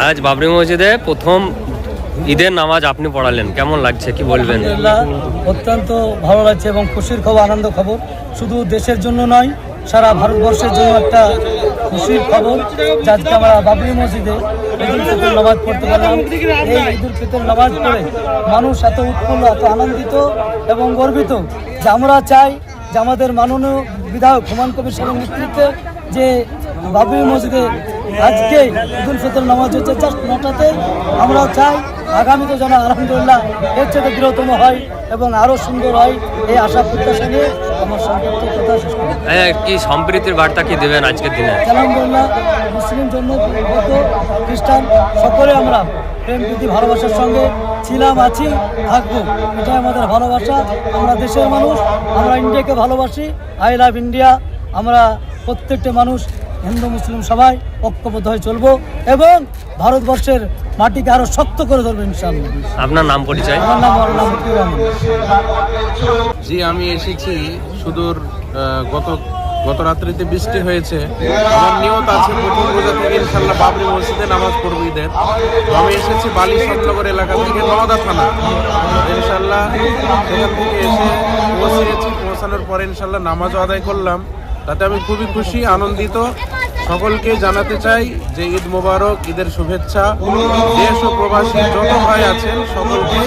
আজ বাবরি মসজিদে প্রথম ঈদের নামাজ আপনি পড়ালেন, কেমন লাগছে কি বলবেন? অত্যন্ত ভালো লাগছে এবং খুশির খবর, আনন্দ খবর। শুধু দেশের জন্য নয়, সারা ভারতবর্ষের জন্য একটা খুশির খবর। আজকে আমরা বাবরি মসজিদে ঈদুল ফিতর নামাজ পড়তে পারলাম। এই ঈদুল ফিতর নামাজ পড়ে মানুষ এত উৎফুল্ল, এত আনন্দিত এবং গর্বিত যে আমরা চাই যে আমাদের মাননীয় বিধায়ক হুমায়ুন কবির সাহেবের নেতৃত্বে যে বাবরি মসজিদে আজকে ঈদুল ফিতর নামাজ হচ্ছে জাস্ট 9টাতে। আমরাও চাই আগামীতে যেন আলহামদুলিল্লাহ এর চেয়ে বৃহত্তম হয় এবং আরও সুন্দর হয়, এই আশা প্রত্যাশা নিয়ে আমার সংক্ষিপ্ত কথা শেষ করি। কি সম্প্রীতির বার্তা কি দেবেন আজকের দিনে? আলহামদুলিল্লাহ মুসলিম জন্য বৌদ্ধ খ্রিস্টান সকলে আমরা প্রেম প্রীতি ভালোবাসার সঙ্গে ছিলাম, আছি, থাকবো। এটাই আমাদের ভালোবাসা। আমরা দেশের মানুষ, আমরা ইন্ডিয়াকে ভালোবাসি। I love India. আমরা প্রত্যেকটা মানুষ হিন্দু মুসলিম সবাই ঐক্যবদ্ধ হয়ে চলবো এবং ভারতবর্ষের মাটিকে আরো শক্ত করে ধরবো ইনশাআল্লাহ। আপনার নাম পরিচয়? আমার নাম মতিউর রহমান। জি, আমি এসেছি সুদূর গত রাত্রিতে বৃষ্টি হয়েছে। আমার নিয়ত আছে প্রথম রোজা থেকে ইনশাল্লাহ বাবরি মসজিদে নামাজ পড়ব ঈদের। আমি এসেছি বালি সতনগর এলাকা থেকে, নওদা থানা। ইনশাল্লাহ সেখান থেকে এসে পৌঁছানোর পরে ইনশাল্লাহ নামাজও আদায় করলাম। তাতে আমি খুবই খুশি, আনন্দিত। সকলকে জানাতে চাই যে ঈদ মোবারক, ঈদের শুভেচ্ছা। দেশ ও প্রবাসী যত ভাই আছেন সকলকে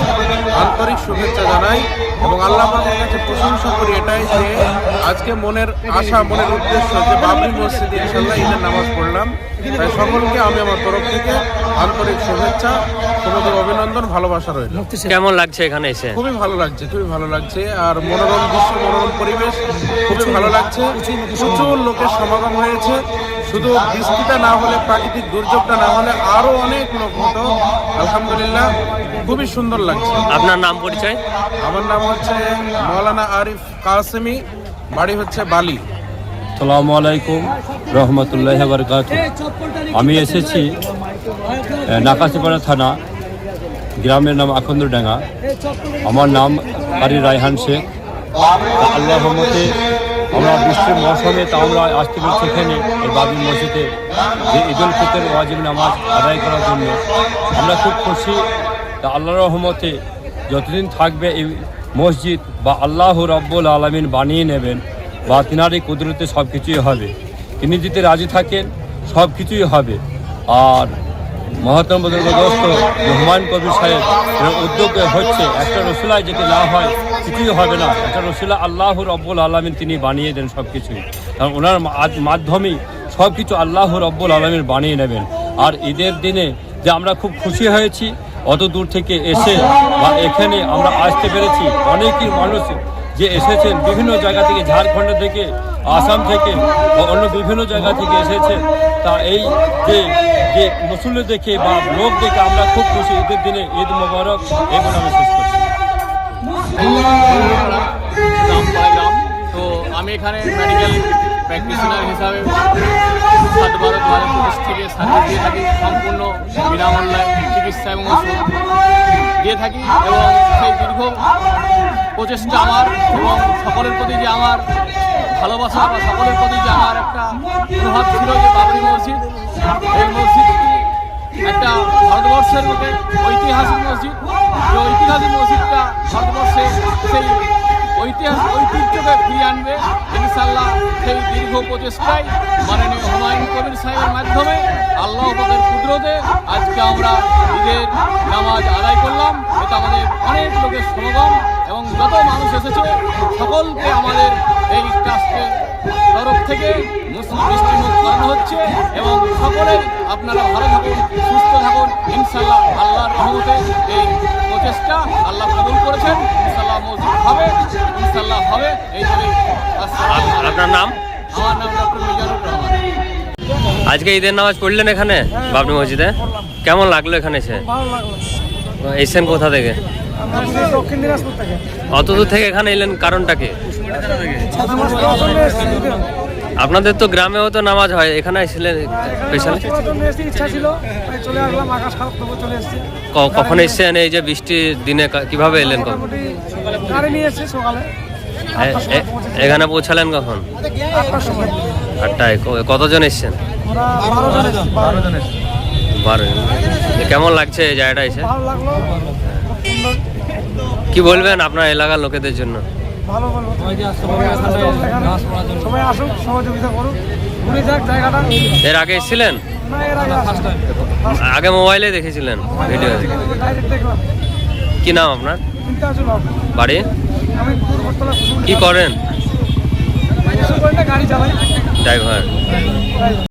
আন্তরিক শুভেচ্ছা জানাই এবং আল্লাহ পাকের কাছে প্রশংসা করি এটাই যে আজকে মনের আশা, মনের উদ্দেশ্য যে বাবরি মসজিদে ইনশাল্লাহ ঈদের নামাজ পড়লাম। তাই সকলকে আমি আমার তরফ থেকে আন্তরিক শুভেচ্ছা, সমুদ্র অভিনন্দন, ভালোবাসা রইল। কেমন লাগছে এখানে এসে? খুবই ভালো লাগছে, খুবই ভালো লাগছে। আর মনোরম দৃশ্য, মনোরম পরিবেশ, খুবই ভালো লাগছে। প্রচুর লোকের সমাগম হয়েছে। শুধু বৃষ্টিটা না হলে, প্রাকৃতিক দুর্যোগটা না হলে আরো অনেক লোক হতো। আলহামদুলিল্লাহ খুবই সুন্দর লাগছে। আপনার নাম পরিচয়? আমার নাম হচ্ছে মৌলানা আরিফ কাসেমি, বাড়ি হচ্ছে বালি। আসসালামু আলাইকুম রহমতুল্লাহি ওয়া বারাকাতুহু। আমি এসেছি নাকাশিপাড়া থানা, গ্রামের নাম আখন্দরডাঙ্গা। আমার নাম কারি রায়হান শেখ। আল্লাহর রহমতে আমরা বৃষ্টির মৌসুমে তা আমরা আসতে পেরেছি এখানে এই বাবরি মসজিদে যে ঈদুল ফিতর ওয়াজিব নামাজ আদায় করার জন্য। আমরা খুব খুশি। তা আল্লাহর রহমতে যতদিন থাকবে এই মসজিদ বা আল্লাহ রব্বুল আলামিন বানিয়ে নেবেন বা তিনারই কুদরতে সব কিছুই হবে। তিনি যদি রাজি থাকেন সব কিছুই হবে। আর মহাত্মা দোস্ত হুমায়ুন কবির সাহেব উদ্যোগ হচ্ছে একটা রসুলায় যদি না হয় কিছুই হবে না। একটা রসুলা আল্লাহ রব্বুল আলামিন তিনি বানিয়ে দেন সব কিছুই, কারণ ওনার মাধ্যমেই সব কিছু আল্লাহ রব্বুল আলামিন বানিয়ে নেবেন। আর ঈদের দিনে যে আমরা খুব খুশি হয়েছি, অত দূর থেকে এসে বা এখানে আমরা আসতে পেরেছি। অনেকই মানুষ যে এসেছেন বিভিন্ন জায়গা থেকে, ঝাড়খণ্ড থেকে, আসাম থেকে, অন্য বিভিন্ন জায়গা থেকে এসেছে। তা এই যে মুসল্লি দেখে বা লোক দেখে আমরা খুব খুশি। ঈদের দিনে ঈদ মোবারক, এগুলো আমি শেষ করছি। তো আমি এখানে মেডিকেল প্র্যাকটিশনার হিসাবে 7/12/2025 থেকে সার্ভিস দিয়ে থাকি। সম্পূর্ণ বিনামূল্যে চিকিৎসা এবং ওষুধ দিয়ে থাকি এবং সেই দীর্ঘ প্রচেষ্টা আমার এবং সকলের প্রতি যে আমার ভালোবাসা বা সকলের প্রতি যে আমার একটা প্রভাব ছিল যে বাবরি মসজিদ, এই মসজিদটি একটা ভারতবর্ষের মধ্যে ঐতিহাসিক মসজিদ। যে ঐতিহাসিক মসজিদটা ভারতবর্ষে সেই ঐতিহ্যকে ফিরিয়ে আনবে ইনশাআল্লাহ। সেই দীর্ঘ প্রচেষ্টায় মাননীয় হুমায়ুন কবির সাহেবের মাধ্যমে আল্লাহ পাকের কুদরতে আজকে আমরা ঈদের নামাজ আদায় করলাম। এটা আমাদের অনেক লোকের সমাগম এবং যত মানুষ এসেছে সকলকে আমাদের এই ট্রাস্টের তরফ থেকে মুসলিম মিষ্টিমুখ করানো হচ্ছে এবং সকলে আপনারা ভালো থাকুন, সুস্থ থাকুন। ইনশাআল্লাহ আল্লাহর রহমতে এই প্রচেষ্টা আল্লাহ কবুল করেছেন। ইনশাআল্লাহ মসজিদ হবে, ইনশাআল্লাহ হবে। এই বলে আপনার নাম? আমার নাম ডক্টর মিজানুর রহমান। আজকে ঈদের নামাজ পড়লেন এখানে বাবরি মসজিদে, কেমন লাগলো এখানে এসে? ভালো লাগলো। এসছেন কোথা থেকে? দক্ষিণ দিনাজপুর থেকে। অত দূর থেকে এখানে এলেন, কারণটা কি? আপনাদের তো গ্রামেও তো নামাজ হয়, এখানে এসেছিলেন স্পেশালি? ইচ্ছা ছিল, চলে আসলাম। আকাশ খারাপ তবু চলে এসেছি। কখন এসছেন এই যে বৃষ্টির দিনে? কিভাবে এলেন? গাড়ি নিয়ে এসেছি সকালে। এখানে পৌঁছালেন কখন? 8টার সময়। 8টায়। কতজন এসছেন? আমরা 12 জন এসেছি। কেমন লাগছে এই জায়গাটা এসে? ভালো লাগলো, সুন্দর, কি বলবেন আপনার এলাকার লোকেদের জন্য? ভালো বলবো। সবাই আসুক, সহযোগিতা করুক, ঘুরে যাক জায়গাটা। এর আগে এসেছিলেন? না, এর আগে আগে মোবাইলে দেখেছিলেন ভিডিও? ডাইরেক্ট দেখলাম। কি নাম আপনার? ইন্টারজুল হক। বাড়ি? আমি পূর্বতলা কি করেন? গাড়ি চালাই। ড্রাইভার।